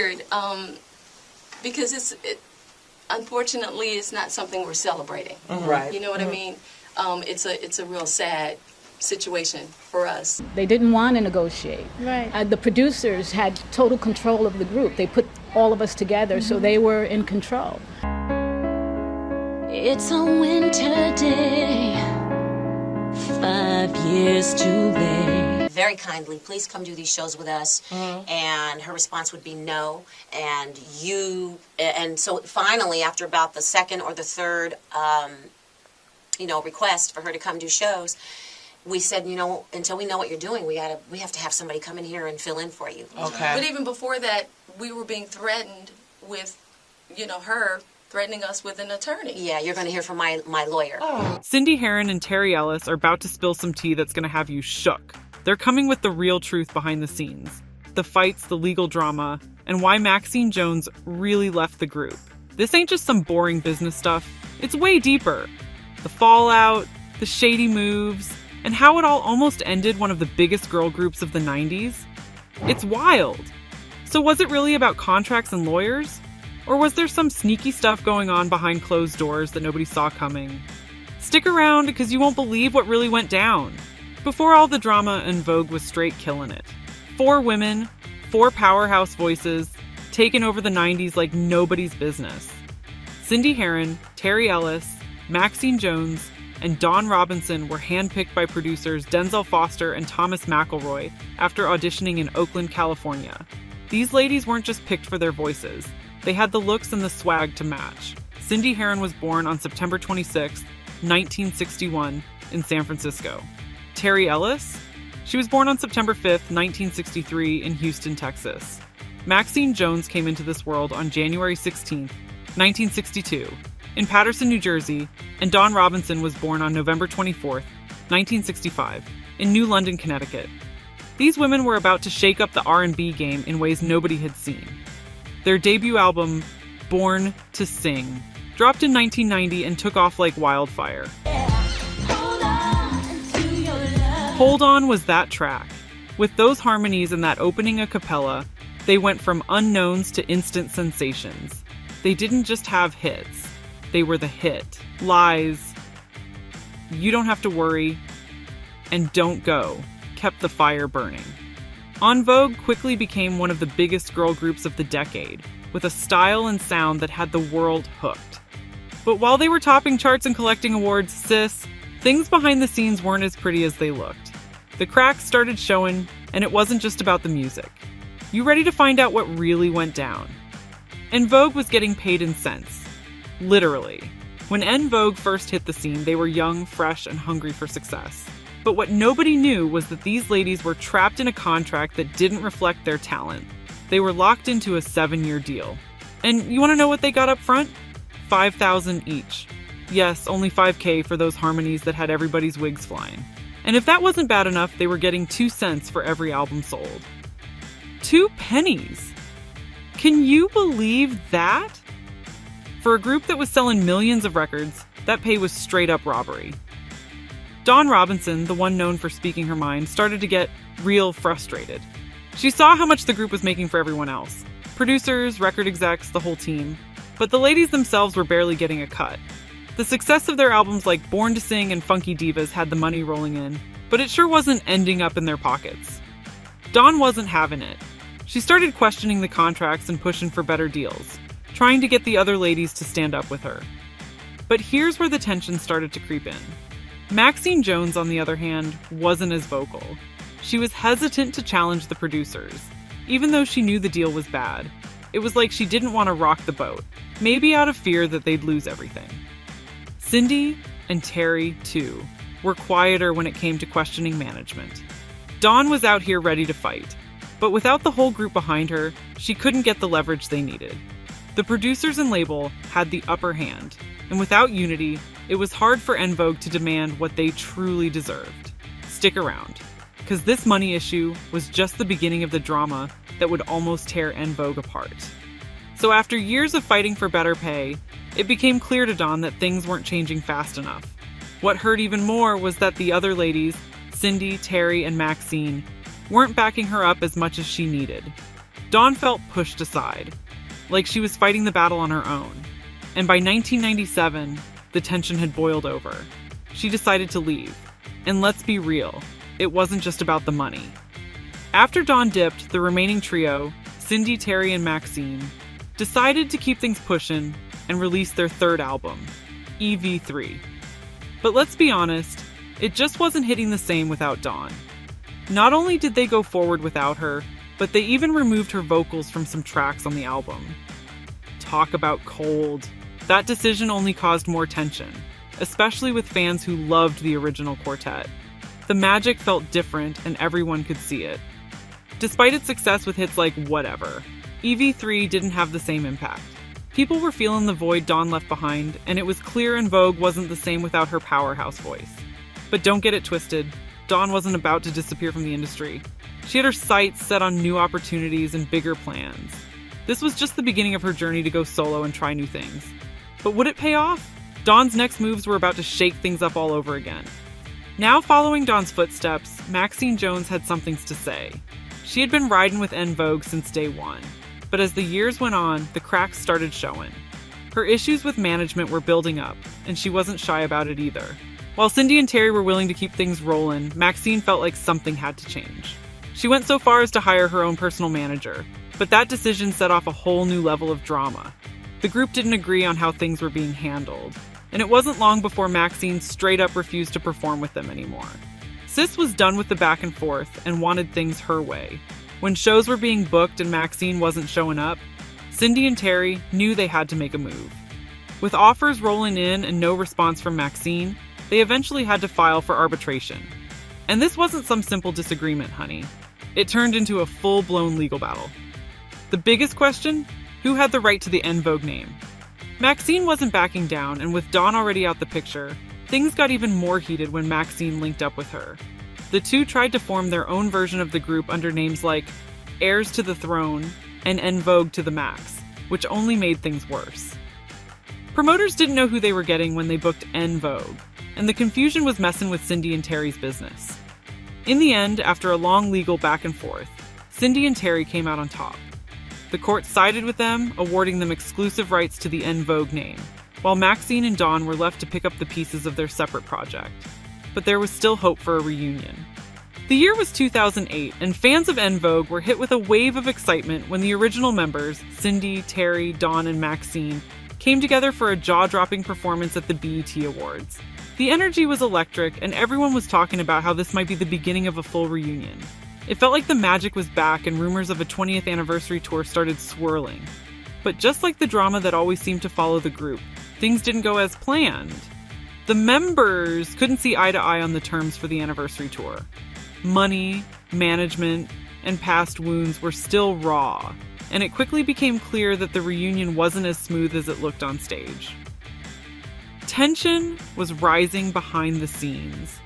weird because unfortunately, it's not something we're celebrating. Right. You know what I mean? It's a real sad situation for us. They didn't want to negotiate. Right. The producers had total control of the group. They put all of us together, so they were in control. It's a winter day, 5 years too late. Very kindly, please come do these shows with us. And her response would be no. And so finally, after about the second or the third, request for her to come do shows, we said, until we know what you're doing, we have to have somebody come in here and fill in for you. Okay. But even before that, we were being threatened with, her threatening us with an attorney. Yeah, you're going to hear from my lawyer. Oh. Cindy Herron and Terry Ellis are about to spill some tea that's going to have you shook. They're coming with the real truth behind the scenes. The fights, the legal drama, and why Maxine Jones really left the group. This ain't just some boring business stuff. It's way deeper. The fallout, the shady moves, and how it all almost ended one of the biggest girl groups of the 90s. It's wild. So was it really about contracts and lawyers? Or was there some sneaky stuff going on behind closed doors that nobody saw coming? Stick around because you won't believe what really went down. Before all the drama, En Vogue was straight killing it. 4 women, 4 powerhouse voices, taking over the 90s like nobody's business. Cindy Herron, Terry Ellis, Maxine Jones, and Dawn Robinson were handpicked by producers Denzel Foster and Thomas McElroy after auditioning in Oakland, California. These ladies weren't just picked for their voices. They had the looks and the swag to match. Cindy Herron was born on September 26, 1961, in San Francisco. Terry Ellis? She was born on September 5th, 1963, in Houston, Texas. Maxine Jones came into this world on January 16th, 1962, in Paterson, New Jersey, and Dawn Robinson was born on November 24th, 1965, in New London, Connecticut. These women were about to shake up the R&B game in ways nobody had seen. Their debut album, Born to Sing, dropped in 1990 and took off like wildfire. Hold On was that track. With those harmonies and that opening a cappella, they went from unknowns to instant sensations. They didn't just have hits. They were the hit. Lies, You Don't Have to Worry, and Don't Go kept the fire burning. En Vogue quickly became one of the biggest girl groups of the decade, with a style and sound that had the world hooked. But while they were topping charts and collecting awards, sis, things behind the scenes weren't as pretty as they looked. The cracks started showing, and it wasn't just about the music. You ready to find out what really went down? En Vogue was getting paid in cents. Literally. When En Vogue first hit the scene, they were young, fresh, and hungry for success. But what nobody knew was that these ladies were trapped in a contract that didn't reflect their talent. They were locked into a 7-year deal. And you want to know what they got up front? $5,000 each. Yes, only $5,000 for those harmonies that had everybody's wigs flying. And if that wasn't bad enough, they were getting 2 cents for every album sold. 2 pennies! Can you believe that? For a group that was selling millions of records, that pay was straight up robbery. Dawn Robinson, the one known for speaking her mind, started to get real frustrated. She saw how much the group was making for everyone else. Producers, record execs, the whole team. But the ladies themselves were barely getting a cut. The success of their albums like Born to Sing and Funky Divas had the money rolling in, but it sure wasn't ending up in their pockets. Dawn wasn't having it. She started questioning the contracts and pushing for better deals, trying to get the other ladies to stand up with her. But here's where the tension started to creep in. Maxine Jones, on the other hand, wasn't as vocal. She was hesitant to challenge the producers, even though she knew the deal was bad. It was like she didn't want to rock the boat, maybe out of fear that they'd lose everything. Cindy, and Terry, too, were quieter when it came to questioning management. Dawn was out here ready to fight, but without the whole group behind her, she couldn't get the leverage they needed. The producers and label had the upper hand, and without unity, it was hard for En Vogue to demand what they truly deserved. Stick around, because this money issue was just the beginning of the drama that would almost tear En Vogue apart. So after years of fighting for better pay, it became clear to Dawn that things weren't changing fast enough. What hurt even more was that the other ladies, Cindy, Terry, and Maxine, weren't backing her up as much as she needed. Dawn felt pushed aside, like she was fighting the battle on her own. And by 1997, the tension had boiled over. She decided to leave. And let's be real, it wasn't just about the money. After Dawn dipped, the remaining trio, Cindy, Terry, and Maxine, decided to keep things pushing and release their third album, EV3. But let's be honest, it just wasn't hitting the same without Dawn. Not only did they go forward without her, but they even removed her vocals from some tracks on the album. Talk about cold. That decision only caused more tension, especially with fans who loved the original quartet. The magic felt different and everyone could see it. Despite its success with hits like Whatever, EV3 didn't have the same impact. People were feeling the void Dawn left behind, and it was clear En Vogue wasn't the same without her powerhouse voice. But don't get it twisted, Dawn wasn't about to disappear from the industry. She had her sights set on new opportunities and bigger plans. This was just the beginning of her journey to go solo and try new things. But would it pay off? Dawn's next moves were about to shake things up all over again. Now following Dawn's footsteps, Maxine Jones had some things to say. She had been riding with En Vogue since day one, but as the years went on, the cracks started showing. Her issues with management were building up, and she wasn't shy about it either. While Cindy and Terry were willing to keep things rolling, Maxine felt like something had to change. She went so far as to hire her own personal manager, but that decision set off a whole new level of drama. The group didn't agree on how things were being handled, and it wasn't long before Maxine straight up refused to perform with them anymore. Sis was done with the back and forth and wanted things her way. When shows were being booked and Maxine wasn't showing up, Cindy and Terry knew they had to make a move. With offers rolling in and no response from Maxine, they eventually had to file for arbitration. And this wasn't some simple disagreement, honey. It turned into a full-blown legal battle. The biggest question? Who had the right to the En Vogue name? Maxine wasn't backing down, and with Dawn already out the picture, things got even more heated when Maxine linked up with her. The two tried to form their own version of the group under names like Heirs to the Throne and En Vogue to the Max, which only made things worse. Promoters didn't know who they were getting when they booked En Vogue, and the confusion was messing with Cindy and Terry's business. In the end, after a long legal back and forth, Cindy and Terry came out on top. The court sided with them, awarding them exclusive rights to the En Vogue name, while Maxine and Dawn were left to pick up the pieces of their separate project. But there was still hope for a reunion. The year was 2008, and fans of En Vogue were hit with a wave of excitement when the original members, Cindy, Terry, Dawn, and Maxine, came together for a jaw-dropping performance at the BET Awards. The energy was electric, and everyone was talking about how this might be the beginning of a full reunion. It felt like the magic was back and rumors of a 20th anniversary tour started swirling. But just like the drama that always seemed to follow the group, things didn't go as planned. The members couldn't see eye to eye on the terms for the anniversary tour. Money, management, and past wounds were still raw, and it quickly became clear that the reunion wasn't as smooth as it looked on stage. Tension was rising behind the scenes,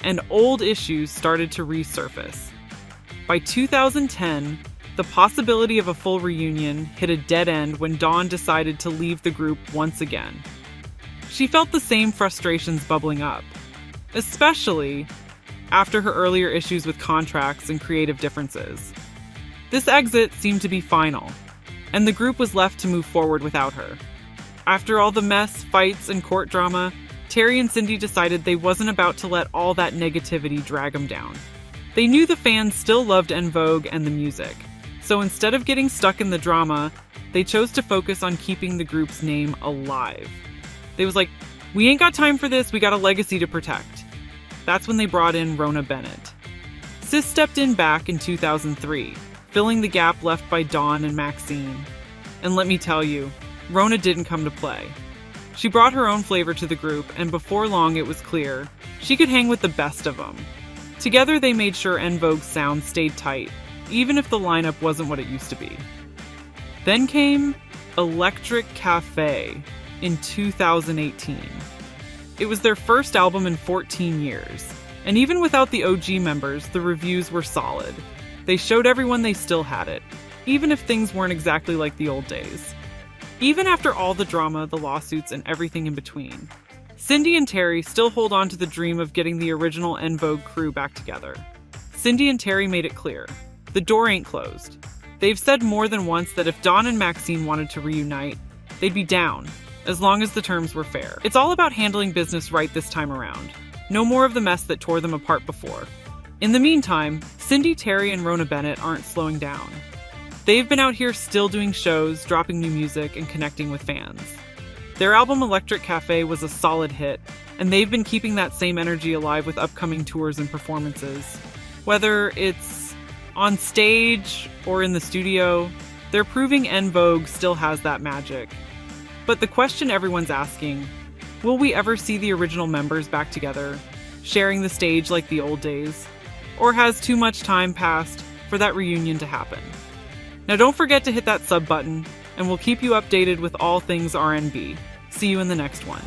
and old issues started to resurface. By 2010, the possibility of a full reunion hit a dead end when Dawn decided to leave the group once again. She felt the same frustrations bubbling up, especially after her earlier issues with contracts and creative differences. This exit seemed to be final, and the group was left to move forward without her. After all the mess, fights, and court drama, Terry and Cindy decided they wasn't about to let all that negativity drag them down. They knew the fans still loved En Vogue and the music, so instead of getting stuck in the drama, they chose to focus on keeping the group's name alive. They was like, we ain't got time for this, we got a legacy to protect. That's when they brought in Rona Bennett. Sis stepped in back in 2003, filling the gap left by Dawn and Maxine. And let me tell you, Rona didn't come to play. She brought her own flavor to the group, and before long it was clear she could hang with the best of them. Together they made sure En Vogue's sound stayed tight, even if the lineup wasn't what it used to be. Then came Electric Cafe in 2018. It was their first album in 14 years, and even without the OG members, the reviews were solid. They showed everyone they still had it, even if things weren't exactly like the old days. Even after all the drama, the lawsuits, and everything in between, Cindy and Terry still hold on to the dream of getting the original En Vogue crew back together. Cindy and Terry made it clear, the door ain't closed. They've said more than once that if Dawn and Maxine wanted to reunite, they'd be down, as long as the terms were fair. It's all about handling business right this time around. No more of the mess that tore them apart before. In the meantime, Cindy, Terry, and Rona Bennett aren't slowing down. They've been out here still doing shows, dropping new music, and connecting with fans. Their album Electric Cafe was a solid hit, and they've been keeping that same energy alive with upcoming tours and performances. Whether it's on stage or in the studio, they're proving En Vogue still has that magic. But the question everyone's asking, will we ever see the original members back together, sharing the stage like the old days? Or has too much time passed for that reunion to happen? Now don't forget to hit that sub button, and we'll keep you updated with all things R&B. See you in the next one.